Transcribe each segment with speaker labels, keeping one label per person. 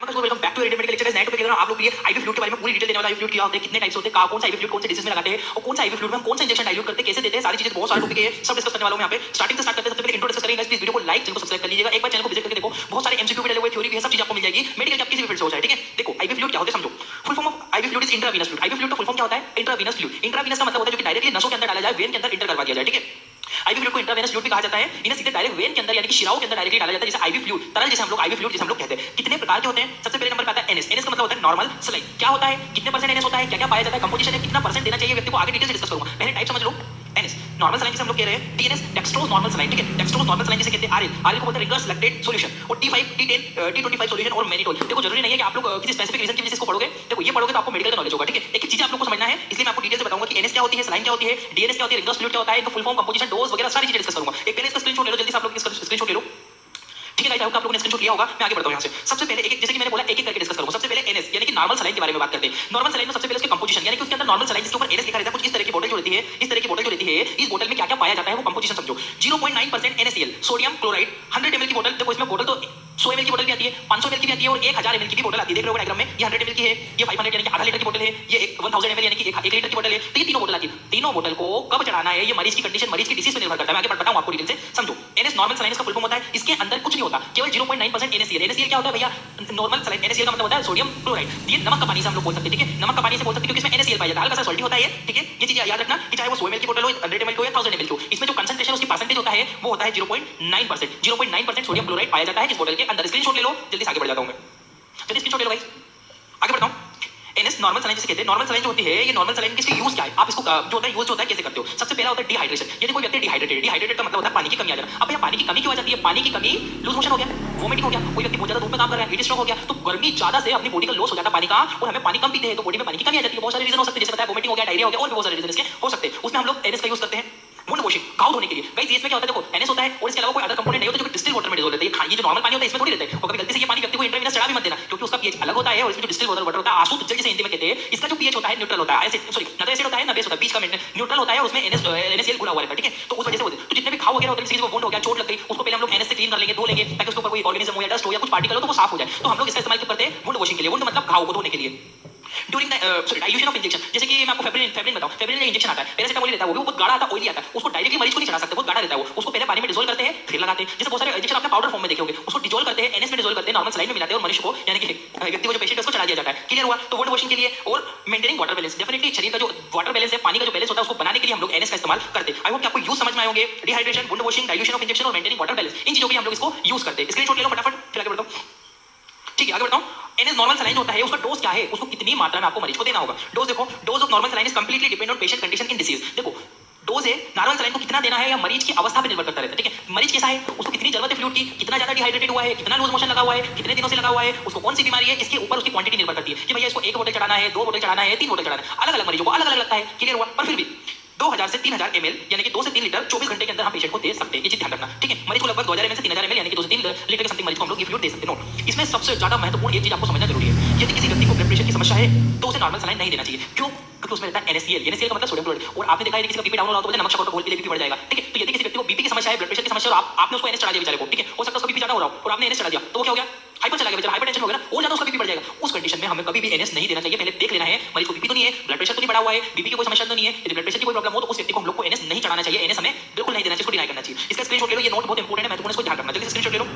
Speaker 1: Welcome back to radio medical lecture. नए topic लेकर आप लोग के लिए आईवी फ्लूइड के बारे में पूरी डिटेल देने वाला। आईवी फ्लूइड क्या होते हैं, कितने टाइप्स होते हैं, कौन सा आईवी फ्लूइड कौन से डिजीज में लगाते हैं और कौन सा आईवी फ्लूइड में हम कौन सा इंजेक्शन डाइल्यूट करते हैं, कैसे देते हैं, सारी चीजें बहुत सारे टॉपिक है, सब डिस्कस करने वाला हूं यहां पे। स्टार्टिंग से स्टार्ट करते हैं। सबसे पहले इंट्रो डिस्कस करेंगे। प्लीज वीडियो को लाइक, चैनल को सब्सक्राइब कर लीजिएगा। एक बार चैनल को विजिट करके देखो, बहुत सारे एमसीक्यू भी डले हुए, थ्योरी भी है, सब चीज आपको मिल जाएगी। मेडिकल का किसी भी फील्ड से हो जाए, ठीक है। देखो आईवी फ्लूइड क्या होता है समझो। Full form of IV fluid is intravenous fluid. IV fluid का फुल फॉर्म क्या होता है, इंट्रावीनस फ्लूइड। इंट्रावीनस का मतलब होता है जो कि डायरेक्टली नसों के अंदर डाला जाए, वेन के अंदर इंटर करवा दिया जाए, ठीक है। आईवी फ्लूइड को इंट्रावेनस फ्लूइड भी कहा जाता है। इन्हें सीधे डायरेक्ट वेन के अंदर यानी कि शिराओं के अंदर डायरेक्टली डाला जाता है, जैसे आईवी फ्लूइड तरल, जैसे हम लोग आईवी फ्लूइड जैसे हम लोग कहते हैं। कितने प्रकार के होते हैं, सबसे पहले नंबर पे आता है एनएस। एनएस का मतलब होता है नॉर्मल सलाइन। क्या होता है, कितने परसेंट एनएस होता है, क्या क्या पाया जाता है, कंपोजिशन है, कितना परसेंट देना चाहिए व्यक्ति को, आगे डिटेल से डिस्कस करूंगा। पहले टाइप समझ लो। एनएस नॉर्मल सलाइन जिसे हम लोग कह रहे हैं, डीएनएस डेक्सट्रोज नॉर्मल सलाइन, ठीक है। डेक्सट्रोज नॉर्मल सलाइन जिसे कहते हैं आरएल। आरएल को बोलते हैं रिंगर्स लैक्टेट सॉल्यूशन, और टी5 टी10 टी25 सॉल्यूशन और मैनिटोल। देखो जरूरी नहीं है कि आप लोग किसी स्पेसिफिक रीजन की वजह से इसको पढ़ोगे। देखो ये पढ़ोगे तो आपको मेडिकल का नॉलेज होगा, ठीक है। एक चीज आप लोग को समझना है, इसलिए मैं आपको डिटेल से बताऊंगा कि एनएस क्या होती है, सलाइन क्या होती है, डीएनएस क्या होती है, रिंगर्स फ्लूइड क्या होता है, इनका फुल फॉर्म, कंपोजिशन, डोज वगैरह सारी चीजें डिस्कस करूंगा। एक पहले इसका स्क्रीनशॉट ले लो, जल्दी से आप लोग इसका स्क्रीनशॉट ले लो, ठीक है। आप लोगों ने स्क्रीनशॉट लिया होगा। मैं आगे बढ़ता हूं यहां से। सबसे पहले एक जैसे कि मैंने बोला एक एक करके डिस्कस करूंगा। सबसे पहले एनएस यानी कि नॉर्मल सलाइन के बारे में बात करते हैं। नॉर्मल सलाइन में सबसे पहले उसके कंपोजिशन यानी कि उसके अंदर नॉर्मल सलाइन जिसके ऊपर एनएस लिखा रहता है, कुछ इस तरह की बोतल जो रहती है, इस तरह की बोतल जो रहती है, इस बोतल में क्या क्या पाया जाता है वो कंपोजिशन समझो। 0.9% NaCl सोडियम क्लोराइड 100 ml की बोतल। देखो इसमें बोतल तो 100 ml की बोतल भी आती है, 500 ml की भी आती है और 1000 ml की भी बोतल आती है। देख रहे हो डायग्राम में, ये 100 ml की है, ये 500 यानी कि आधा लीटर की बोतल है, ये 1000 ml यानी कि 1 लीटर की बोतल है। तो ये तीनों बोतल आती है। तीनों बोतल को कब चढ़ाना है, ये मरीज की कंडीशन, मरीज की डिसीज पे निर्भर करता है। मैं आगे बताऊं आपको डिटेल से समझो। एनएस नॉर्मल सलाइन का फुल फॉर्म होता है, इसके अंदर कुछ नहीं होता, केवल 0.9% NaCl। NaCl क्या होता है भैया, नॉर्मल सलाइन। NaCl का मतलब होता है सोडियम क्लोराइड। ये नमक का पानी से हम लोग बोल सकते हैं, ठीक है। नमक का पानी से बोल सकते हैं क्योंकि इसमें NaCl पाया जाता है, हल्का सा सॉल्टी होता है ये, ठीक है। ये चीज याद रखना कि चाहे वो 100 ml की बोतल हो, 100 ml की हो या 1000 ml की हो, इसमें जो कंसंट्रेशन उसकी परसेंटेज होता है वो होता है 0.9%। 0.9% सोडियम क्लोराइड पाया जाता है इस बोतल के अंदर। स्क्रीनशॉट ले लो, जल्दी से आगे बढ़ जाता हूं मैं। चलिए स्क्रीनशॉट ले लो गाइस, आगे बढ़ता हूं। एनएस नॉर्मल सलाइन जिसे कहते हैं। नॉर्मल सलाइन जो होती है, ये नॉर्मल सलाइन किसके यूज क्या है, आप इसको जो होता है यूज जो होता है कैसे करते हो। सबसे पहला होता है डिहाइड्रेशन। यदि कोई व्यक्ति डिहाइड्रेटेड, डिहाइड्रेटेड का मतलब होता है पानी की कमी आ जाना। अब भैया पानी की कमी क्यों आ जाती है, पानी की कमी, लूज मोशन हो गया, वोमिटिंग हो गया, कोई व्यक्ति बहुत ज्यादा धूप में काम कर रहा है, हीट स्ट्रोक हो गया, तो गर्मी ज्यादा से अपनी बॉडी का लॉस हो जाता है पानी का, और हमें पानी कम पीते हैं तो बॉडी में पानी की कमी आ जाती है। बहुत सारे रीजन हो सकते हैं, जैसे बताया वोमिटिंग हो गया, डायरिया हो गया, और भी बहुत सारे रीजन इसके हो सकते हैं। उसमें हम लोग एनएस का यूज करते हैं वुंड वॉशिंग, घाव धोने के लिए। गाइस इसमें क्या होता है, देखो एनएस होता है और इसके अलावा कोई अदर कंपोनेंट नहीं होता जो डिस्टिल वाटर में डिसॉल्व रहता है। ये जो नॉर्मल पानी होता है इसमें थोड़ी रहता है, और कभी गलती से ये पानी व्यक्ति को इंट्रावेनस चढ़ा भी मत देना, क्योंकि उसका पीएच अलग होता है और इसमें जो डिस्टिल वाटर होता है, आंसू जल जिसे हिंदी में कहते हैं, इसका जो पीएच होता है न्यूट्रल होता है। एसिड सॉरी, ना तो एसिड होता है ना बेस होता है, बीच का न्यूट्रल होता है, और उसमें NaCl घुला हुआ रहता है, ठीक है। तो उस वजह से होती है। तो जितने भी घाव वगैरह होते हैं, किसी को वुंड हो गया, चोट लग गई, उसको पहले हम लोग एनएस से क्लीन कर लेंगे, धो लेंगे, ताकि उसके ऊपर कोई ऑर्गेनिज्म हो या डस्ट हो या कुछ पार्टिकल हो तो वो साफ हो जाए। तो हम लोग इसका इस्तेमाल करते हैं वुंड वॉशिंग के लिए। वुंड मतलब घाव को धोने के लिए। ड्यूरिंग डाइल्यूशन ऑफ इंजेक्शन, जैसे कि मैं आपको फेब्रिन बताऊं, फेब्रिन में इंजेक्शन आता है, पैरासिटामोल रहता है, वो भी बहुत गाढ़ा आता है, ऑयली आता है, उसको डायरेक्टली मरीज को नहीं चढ़ा सकते, बहुत गाढ़ा रहता है वो, उसको पहले पानी में डिसॉल्व करते हैं फिर लगाते हैं। जैसे बहुत सारे इंजेक्शन आपने पाउडर फॉर्म में देखे होंगे, उसको डिसॉल्व करते हैं, एनएस में डिसॉल्व करते हैं, नॉर्मल सलाइन में मिलाते हैं और मनुष्य को यानी कि व्यक्ति को जो पेशेंट है उसको चढ़ा दिया जाता है। क्लियर हुआ। तो वुंड वॉशिंग के लिए और मेंटेनिंग वाटर बैलेंस, डेफिनेटली शरीर का जो वाटर बैलेंस है, पानी का जो बैलेंस होता है, उसको बनाने के लिए हम लोग एनएस का इस्तेमाल करते हैं। आई होप कि आपको यूज समझ में आए होंगे। Dehydration, wound washing, dilution of injection और मेंटेनिंग वाटर बैलेंस, इन चीजों के हम लोग इसको यूज करते हैं। स्क्रीनशॉट ले लो फटाफट, फिर आगे बढ़ता हूं, ठीक है। आगे बढ़ता हूं। एनएस नॉर्मल सलाइन होता है, उसका डोज क्या है, उसको कितनी मात्रा में आपको मरीज को देना होगा। डोज देखो, dose of normal saline is completely depend on patient condition in disease. देखो डोज है नॉर्मल सलाइन को कितना देना है या मरीज की अवस्था पर निर्भर करता रहता है, ठीक है। मरीज कैसा है, उसको कितनी जरूरत है फ्लूइड की, कितना ज्यादा डिहाइड्रेटेड हुआ है, कितना लूज मोशन लगा हुआ है, कितने दिनों से लगा हुआ है, उसको कौन सी बीमारी है, इसके ऊपर उसकी क्वांटिटी निर्भर करती है कि भैया इसको 1 बोतल चढ़ाना है, 2 बोतल चढ़ाना है, 3 बोतल चढ़ाना है। अलग अलग मरीजों को अलग अलग लगता है। क्लियर हुआ। पर फिर भी 2000 से 3000 ml यानी कि 2 से 3 लीटर 24 घंटे के अंदर हम पेशेंट को दे सकते हैं। ये चीज ध्यान रखना, ठीक है। मरीज को लगभग 2000 ml से 3000 ml यानी कि 2 से 3 लीटर के समथिंग मरीज को हम लोग ये फ्लूइड दे सकते हैं। नोट, इसमें सबसे ज्यादा महत्वपूर्ण एक चीज आपको समझना जरूरी है। यदि किसी व्यक्ति को ब्लड प्रेशर की समस्या है तो उसे नॉर्मल सलाइन नहीं देना चाहिए। क्यों, क्योंकि उसमें रहता है NaCl। NaCl का मतलब सोडियम क्लोराइड, और आपने देखा है किसी का बीपी डाउन हो रहा है तो नमक शक्कर घोल के बीपी बढ़ जाएगा, ठीक है। तो यदि किसी व्यक्ति को बीपी की समस्या है, ब्लड प्रेशर की समस्या है, और आपने उसको एनएस चढ़ा दिया बेचारे को, ठीक है, हो सकता है उसका बीपी ज्यादा हो रहा हो और आपने एनएस चढ़ा दिया तो वो क्या हो गया, हाइपर चला गया बेचारा, हाइपरटेंशन हो गया ना, और ज्यादा उसका बीपी बढ़ जाएगा। उस कंडीशन में हमें कभी भी एनएस नहीं देना चाहिए। पहले देख लेना है मरीज को बीपी तो नहीं है, ब्लड प्रेशर तो नहीं बढ़ा हुआ है, बीपी की कोई समस्या तो नहीं है। यदि ब्लड प्रेशर की कोई प्रॉब्लम हो तो उस व्यक्ति को हम लोग को एनएस नहीं चढ़ाना चाहिए। एनएस हमें बिल्कुल नहीं देना चाहिए, इसको डिनाई करना चाहिए। इसका स्क्रीनशॉट ले लो, ये नोट बहुत इंपॉर्टेंट है, महत्वपूर्ण है, इसको ध्यान रखना। जल्दी से स्क्रीनशॉट ले लो।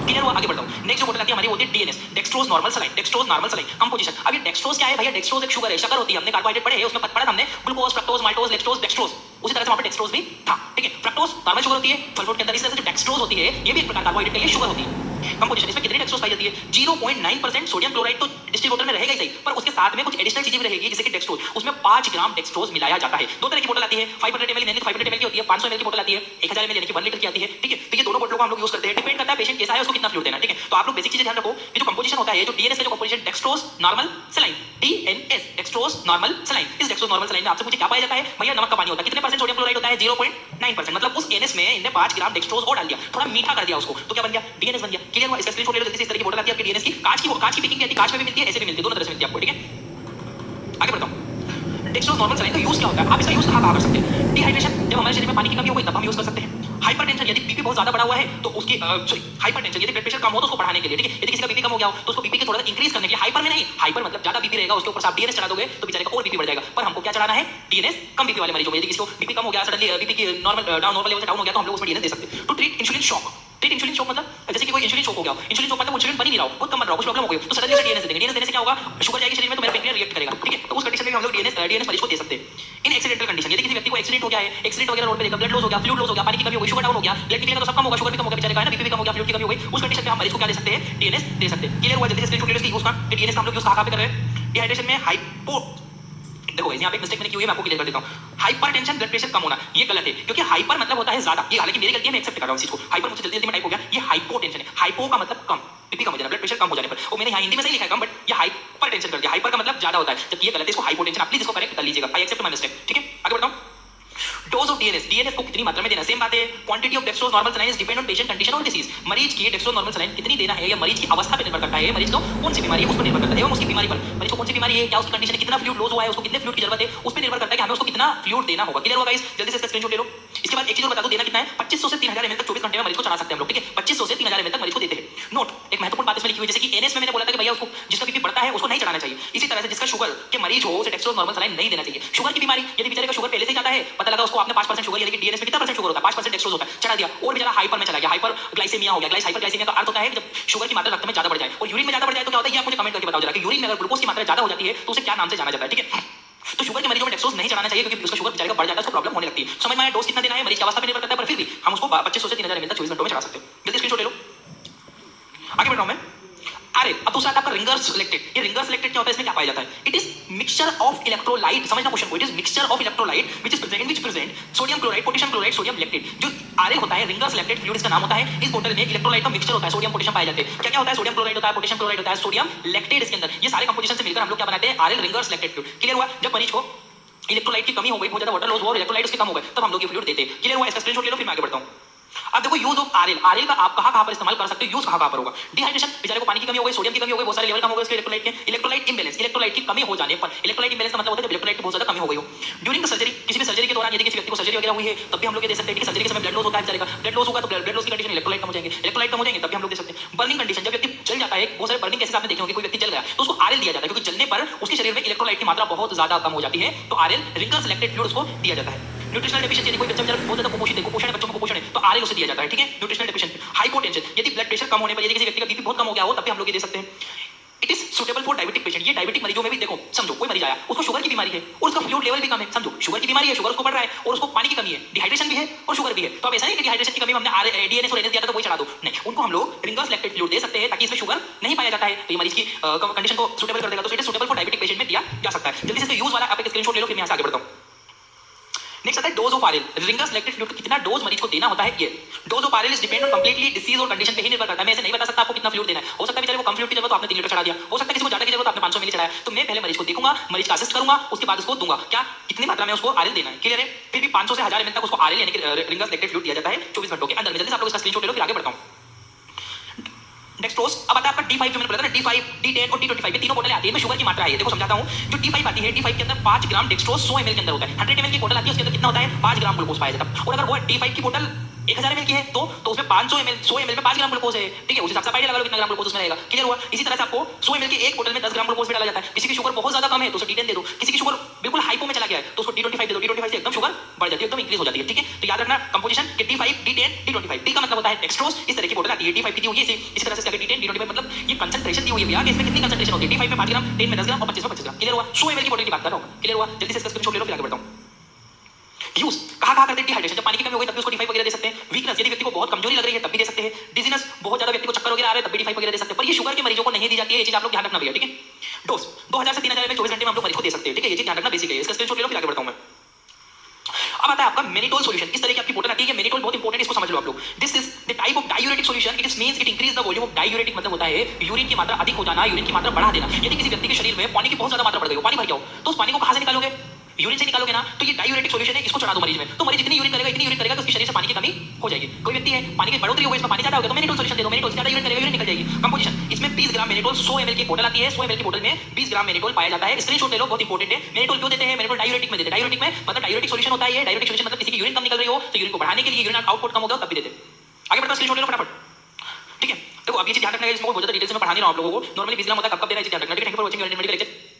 Speaker 1: क्लियर हुआ। आगे बढ़ता हूं। नेक्स्ट जो बोतल आती है हमारी होती है DNS, dextrose normal saline. Dextrose normal saline composition. अब ये डेक्सट्रोज क्या है भैया, डेक्सट्रोज एक शुगर है, शक्कर होती है, हमने कार्बोहाइड्रेट पढ़े हैं, उसमें पढ़ा हमने glucose, fructose, maltose, lactose, dextrose, उसी तरह से वहां पे डेक्सट्रोज भी था, ठीक है। फ्रक्टोज नॉर्मल शुगर होती है फल फ्रूट के अंदर, इस तरह से जो डेक्सट्रोज होती है ये भी एक प्रकार कार्बोहाइड्रेट का ये शुगर होती है। कंपोजिशन, इसमें कितनी डेक्सट्रोज पाई जाती है, 0.9% सोडियम क्लोराइड तो डिस्टिल वाटर में रहेगा ही सही, पर उसके साथ में कुछ एडिशनल चीजें भी रहेगी, जैसे कि डेक्सट्रोज, उसमें 5 ग्राम डेक्सट्रोज मिलाया जाता है। दो तरह की बोतल आती है, 500 ml यानी 500 ml की होती है, 500 ml की बोतल आती है, 1000 ml यानी कि 1 लीटर की आती है, ठीक है। तो ये दोनों बोतलों को हम लोग यूज करते हैं, डिपेंड करता है पेशेंट कैसा है उसको कितना फ्लूइड देना, ठीक है। तो आप लोग बेसिक चीजें ध्यान रखो। ये जो कंपोजिशन होता है, जो डीएनएस का जो composition dextrose normal saline, DNS dextrose normal saline, इस डेक्सट्रोज नॉर्मल सलाइन में आपसे पूछे क्या पाया जाता है, भैया नमक का पानी होता है, कितने परसेंट सोडियम क्लोराइड होता है, 0.9%, मतलब उस एनएस में इन्होंने 5 ग्राम डेक्सट्रोज और डाल दिया, थोड़ा मीठा कर दिया उसको, तो क्या बन गया, डीएनएस बन गया। क्लियर हुआ। इसका स्क्रीनशॉट ले लो जल्दी से। इस तरह की बोतल आती है आपकी डीएनएस की, कांच की पैकिंग भी आती है, कांच में भी मिलती है, ऐसे भी मिलती है, दोनों तरह से मिलती है आपको, ठीक है। आगे बढ़ता हूं। डेक्सट्रोज नॉर्मल सलाइन का यूज क्या होता है, आप इसका यूज कहां कर सकते हैं। डिहाइड्रेशन, जब हमारे शरीर में पानी की कमी हो गई तब हम यूज कर सकते हैं। हाइपरटेंशन, यदि बीपी बहुत ज्यादा बढ़ा हुआ है तो उसकी हाइपरटेंशन, यदि ब्लड प्रेशर कम हो तो उसको बढ़ाने के लिए, ठीक है। यदि किसी का बीपी कम हो गया हो तो उसको बीपी के थोड़ा सा इंक्रीज करने के लिए, हाइपर में नहीं, हाइपर मतलब ज्यादा बीपी रहेगा, उसके ऊपर आप डीएनएस चढ़ा दोगे तो बेचारे का और बीपी बढ़ जाएगा। पर हमको क्या चढ़ाना है? डीएनएस कम बीपी वाले मरीजों में। यदि किसी को बीपी कम हो गया, सडनली बीपी की नॉर्मल लेवल से डाउन हो गया तो हम लोग उसमें डीएनएस दे सकते हैं। To treat insulin shock, treat insulin shock मतलब जैसे कि कोई इंसुलिन शॉक हो गया, इंसुलिन शॉक मतलब इंसुलिन बन ही नहीं रहा हो, बहुत कम बन रहा हो, कुछ प्रॉब्लम हो गई तो सडनली उसे डीएनएस देंगे। डीएनएस देने से क्या होगा? शुगर जाएगी शरीर में तो मेरा पेनक्रियास रिएक्ट करेगा, ठीक है। तो उस कंडीशन में हम लोग डीएनएस मरीज को दे सकते हैं। इन एक्सीडेंटल कंडीशन, यदि किसी व्यक्ति को एक्सीडेंट हो गया है, एक्सीडेंट वगैरह रोड पे देखा, ब्लड लॉस हो गया, फ्लूइड लॉस हो गया, पानी की कमी हो गई, शुगर डाउन हो गया, ब्लड निकलेगा तो सब कम होगा, शुगर भी कम हो गया बेचारे का, है ना, बीपी भी कम हो गया, फ्लूइड की कमी हो गई, उस कंडीशन में हम मरीज को क्या दे सकते हैं? डीएनएस दे सकते हैं। क्लियर हुआ? जल्दी से स्क्रीनशॉट ले लो इसकी यूज का, डीएनएस का हम लोग यूज कहां पे कर रहे हैं? डिहाइड्रेशन में हाइपो, देखो गाइस यहाँ पे एक मिस्टेक मैंने की हुई है, मैं आपको क्लियर कर देता हूं। हाइपरटेंशन, ब्लड प्रेशर कम होना, ये गलत है, क्योंकि हाइपर मतलब होता है ज्यादा, ये हालांकि मेरी गलती है, मैं एक्सेप्ट कर रहा हूं इस चीज को। हाइपर मुझसे जल्दी में टाइप हो गया, ये हाइपोटेंशन है। हाइपो का मतलब कम, बीपी कम हो जाना, ब्लड प्रेशर कम हो जाने पर, और मैंने यहाँ हिंदी में सही लिखा है कम, बट ये हाइपरटेंशन कर दिया। हाइपर का मतलब ज्यादा होता है, जबकि ये गलत है, इसको हाइपोटेंशन, आप प्लीज इसको करेक्ट कर लीजिएगा। आई एक्सेप्ट माय मिस्टेक, ठीक है। आगे बढ़ता हूं। डोज ऑफ डीएनएस, डीएनएस को कितनी मात्रा में देना, सेम बात है। Quantity of dextrose normal saline depend on patient condition और डिसीज। मरीज की डेक्सट्रोज नॉर्मल सलाइन कितनी देना है, या मरीज की अवस्था पर निर्भर करता है, मरीज को कौन सी बीमारी है उस पर निर्भर करता है, एवं उसकी बीमारी पर, मरीज को कौन सी बीमारी है, क्या उसकी कंडीशन है, कितना फ्लूइड लॉस हुआ है, उसको कितने फ्लूइड की जरूरत है, उस पर निर्भर करता है कि हमें उसको कितना फ्लूइड देना होगा। क्लियर होगा गाइस? जल्दी से इसका स्क्रीनशॉट ले लो। इसके बाद एक चीज और बता दो, देना कितना है? 2500 से 3000 ml तक 24 घंटे में मरीज को चढ़ा सकते हैं हम लोग, ठीक है। 2500 से 3000 ml तक मरीज को देते हैं। नोट, एक महत्वपूर्ण बात इसमें लिखी हुई है, जैसे कि एनएस में मैंने बोला था कि भैया उसको जिसका बीपी बढ़ता है उसको नहीं चढ़ाना चाहिए, इसी तरह से जिसका शुगर के मरीज हो उसे डेक्सट्रोज नॉर्मल सलाइन नहीं देना चाहिए। शुगर की बीमारी, यदि बेचारे का शुगर पहले से ही ज्यादा है, पता लगा उसको आपने 5% शुगर, यानी कि डीएनएस में कितना परसेंट शुगर होता है, 5% डेक्सट्रोज होता है, चढ़ा दिया और बेचारा हाइपर में चला गया, हाइपर ग्लाइसेमिया हो गया। हाइपर ग्लाइसेमिया का अर्थ होता है कि जब शुगर की मात्रा रक्त में ज्यादा बढ़ जाए, और यूरिन में ज्यादा बढ़ जाए तो क्या होता है, ये आप मुझे कमेंट करके बताओ जरा कि यूरिन में अगर ग्लूकोज की मात्रा ज्यादा हो जाती है तो उसे क्या नाम से जाना जाता है, ठीक है। तो शुगर के मरीजों में डेक्सट्रोज नहीं चढ़ाना चाहिए, क्योंकि उसका शुगर बेचारे का बढ़ जाता है, उसको प्रॉब्लम होने लगती है। समझ में आया? डोज कितना देना है मरीज की अवस्था पर निर्भर करता है, पर फिर भी हम उसको 2500 से 3000 ml तक 24 घंटों में चढ़ा सकते हैं। जल्दी स्क्रीनशॉट ले लो, आगे बढ़ रहा हूं मैं। अरे अब दूसरा आपका रिंगर सिलेक्टेड, ये रिंगर सिलेक्टेड क्या होता है, इसमें क्या पाया जाता है? It is mixture of electrolyte, समझना क्वेश्चन को, it is mixture of electrolyte which is present sodium chloride, potassium chloride, sodium lactate. जो आरएल होता है, रिंगर सिलेक्टेड फ्लूइड इसका नाम होता है। इस बोतल में इलेक्ट्रोलाइट का मिक्सचर होता है, सोडियम पोटेशियम पाए जाते हैं। क्या क्या होता है? सोडियम क्लोराइड होता है, पोटेशियम क्लोराइड होता है, सोडियम लैक्टेट इसके अंदर, ये सारे कंपोजिशन से मिलकर हम लोग क्या बनाते हैं? RL ringer selected fluid. Clear हुआ? जब मरीज को इलेक्ट्रोलाइट की कमी हो गई, बहुत ज्यादा वाटर लॉस हुआ और इलेक्ट्रोलाइट उसके कम हो गए, तब हम लोग ये फ्लूइड देते हैं। क्लियर हुआ? इसका स्क्रीनशॉट ले लो, फिर मैं आगे बढ़ता हूं। अब देखो यूज ऑफ आरएल, आरएल का आप कहां पर इस्तेमाल कर सकते हो, यूज कहां पर होगा? डिहाइड्रेशन, बेचारे को पानी की कमी हो गई, सोडियम की कमी हो गई, बहुत सारे लेवल कम हो गए इसके इलेक्ट्रोलाइट के। इलेक्ट्रोलाइट इंबैलेंस, इलेक्ट्रोलाइट की कमी हो जाने पर, इलेक्ट्रोलाइट इंबैलेंस का मतलब होता है जब इलेक्ट्रोलाइट की बहुत ज्यादा कमी हो गई हो। ड्यूरिंग द सर्जरी, किसी भी सर्जरी के दौरान यदि किसी व्यक्ति को सर्जरी वगैरह हुई है तब भी हम लोग ये दे सकते हैं कि सर्जरी के समय ब्लड लॉस होता है बेचारे का, ब्लड लॉस होगा तो ब्लड लॉस की कंडीशन इलेक्ट्रोलाइट कम हो जाएंगे, इलेक्ट्रोलाइट कम हो जाएंगे तब भी हम लोग दे सकते हैं। बर्निंग कंडीशन, जब व्यक्ति जल जाता है, बहुत सारे बर्निंग केसेस आपने देखे होंगे, कोई व्यक्ति जल गया तो उसको आरएल दिया जाता है, क्योंकि जलने पर उसके शरीर में इलेक्ट्रोलाइट की मात्रा बहुत ज्यादा कम हो जाती है, तो आरएल रिंगर सिलेक्टेड फ्लूइड उसको दिया जाता है। न्यूट्रिशनल डेफिशिएंसी, यदि कोई बच्चा बेचारा बहुत ज्यादा कुपोषित है, कुपोषण है, बच्चों को कुपोषण है, तो आरएल उसे दिया जाता है, ठीक है। Nutritional deficiency. हाइपोटेंशन, यदि ब्लड प्रेशर कम होने पर, यदि किसी व्यक्ति का बीपी बहुत कम हो गया हो तब भी हम लोग ये दे सकते हैं। It is suitable for diabetic patient, ये डायबिटिक मरीजों में भी, देखो समझो कोई मरीज आया, उसको शुगर की बीमारी है और उसका फ्लूइड लेवल भी कम है, समझो शुगर की बीमारी है, शुगर उसको बढ़ रहा है और उसको पानी की कमी है, डिहाइड्रेशन भी है और शुगर भी है, तो अब ऐसा नहीं कि डिहाइड्रेशन की कमी में हमने डीएनएस और एनएस दिया था तो वही चढ़ा दो, नहीं, उनको हम लोग रिंगर सिलेक्टेड फ्लूइड दे सकते हैं ताकि इसमें शुगर नहीं पाया जाता है, तो ये मरीज की कंडीशन को सुटेबल कर देगा, तो it is suitable for diabetic patient में दिया जा सकता है। जल्दी से यूज वाला आप एक स्क्रीनशॉट ले लो, फिर मैं आगे बढ़ता हूं। नेक्स्ट आता है dose of RL, ringer selected fluid कितना डोज मरीज को देना होता है। ये dose of RL is depend on completely disease और कंडीशन पे ही निर्भर करता है। मैं ऐसे नहीं बता सकता आपको कितना फ्लूइड देना है, हो सकता है बेचारे को कम फ्लूइड की जरूरत तो आपने 3 लीटर चढ़ा दिया, हो सकता है किसी को ज्यादा की जरूरत आपने 500 मिली चढ़ाया, तो मैं पहले मरीज को देखूंगा, मरीज का असिस्ट करूंगा, उसके बाद उसको दूंगा क्या कितनी मात्रा में उसको आरएल देना है। क्लियर है? फिर भी 500 से 1000 ml तक उसको आरएल यानी कि रिंगर सिलेक्टेड फ्लूइड दिया जाता है 24 घंटों के अंदर में। जल्दी से आप लोग इसका स्क्रीनशॉट ले लो, फिर आगे बढ़ता हूं। डेक्सट्रोज, अब आता है आपका D5 जो मैंने बोला था ना, D5, D10 और D25, ये तीनों बोतलें आती है, इनमें शुगर की मात्रा है, देखो समझाता हूं। जो D5 आती है, D5 के अंदर 5 ग्राम डेक्सट्रोज 100 ml के अंदर होता है। 100 ml की बोतल आती है, उसके अंदर कितना होता है? 5 ग्राम ग्लूकोज पाया जाता है। और अगर वो D5 की बोतल 1000 ml की है तो उसमें 500 ml 100 ml में 5 ग्राम ग्लूकोज है, ठीक है, उस हिसाब से आइडिया लगा लो कितना ग्राम ग्लूकोज उसमें रहेगा। क्लियर हुआ? इसी तरह से आपको 100 ml की एक बोतल में 10 ग्राम ग्लूकोज भी डाला जाता है। किसी की शुगर बहुत ज्यादा कम है तो उसे D10 दे दो, किसी की शुगर बिल्कुल हाइपो में चला गया है तो उसको D25 दे दो, D25 से एकदम शुगर बढ़ जाती है, एकदम इंक्रीज हो जाती है, ठीक है। तो याद रखना कंपोजिशन के D5, D10, D25। D का मतलब होता है डेक्सट्रोज, इस तरह की बोतल आती है, D5 की दी हुई है इसी तरह से D10, D25 मतलब ये कंसंट्रेशन दी हुई है भैया कि इसमें कितनी कंसंट्रेशन होती है। D5 में 5 ग्राम, 10 में 10 ग्राम और 25 में 25 ग्राम। क्लियर हुआ? 100 ml की बोतल की बात कर रहा हूं। क्लियर हुआ? जल्दी से इसका स्क्रीनशॉट ले लो, फिर आगे बढ़ता हूं। यूज कहां करते हैं? डिहाइड्रेशन, जब पानी की कमी हो गई तब भी उसको D5 वगैरह दे सकते हैं। वीकनेस, यदि व्यक्ति को बहुत कमजोरी लग रही है तब भी दे सकते हैं। डिजीनेस, बहुत ज्यादा व्यक्ति को चक्कर वगैरह आ रहे हैं तब भी D5 वगैरह दे सकते हैं, पर ये शुगर के मरीजों को नहीं दी जाती है, ये चीज आप लोग ध्यान रखना भैया, ठीक है। डोज 2000 से 3000 में 24 घंटे में हम लोग मरीज को दे सकते हैं, ठीक है, ये चीज ध्यान रखना, बेसिक है। इसका स्क्रीनशॉट ले लो, फिर आगे बढ़ता हूं मैं। अब आता है आपका मेनिटोल सॉल्यूशन, इस तरह की आपकी बोतल आती है, मेनिटोल बहुत इंपॉर्टेंट है, इसको समझ लो आप लोग। This is the type of diuretic solution, it means it increase the volume of diuretic, मतलब होता है यूरिन की मात्रा अधिक हो जाना, यूरिन की मात्रा बढ़ा देना। यदि किसी व्यक्ति के शरीर में पानी की बहुत ज्यादा मात्रा बढ़ गई हो, पानी भर गया हो, तो उस पानी को कहां से निकालोगे? यूरिन से निकालोगे ना, तो ये डायूरेटिक सॉल्यूशन है, इसको चढ़ा दो मरीज में, तो मरीज इतनी यूरिन करेगा कि उसके शरीर से पानी की कमी हो जाएगी। कोई व्यक्ति है पानी की बढ़ोतरी हो गई, इसमें पानी ज्यादा हो गया तो मेनिटोल सॉल्यूशन दे दो, मेनिटोल से ज्यादा यूरिन करेगा, यूरिन निकल जाएगी। कंपोजिशन, इसमें इसमें 20 ग्राम मेनिटोल 100 ml की बोतल आती है, 100 ml की बोतल में 20 ग्राम मेनिटोल पाया जाता है। स्क्रीनशॉट ले लो, बहुत इंपॉर्टेंट है। मेनिटोल क्यों देते हैं? मेनिटोल डायूरेटिक में देते हैं। डायूरेटिक में मतलब डायूरेटिक सॉल्यूशन होता है ये। डायूरेटिक सॉल्यूशन मतलब किसी की यूरिन कम निकल रही हो तो यूरिन को बढ़ाने के लिए, यूरिन आउटपुट कम हो गया तब भी देते हैं। आगे बढ़ो, स्क्रीनशॉट ले लो फटाफट। ठीक है, देखो अब ये चीज ध्यान रखना है, इसमें बहुत ज्यादा डिटेल से मैं पढ़ा नहीं रहा हूं आप लोगों को। नॉर्मली 20 ग्राम होता है, कब कब देना है ध्यान रखना। ठीक है, thank you for watching your medical lecture.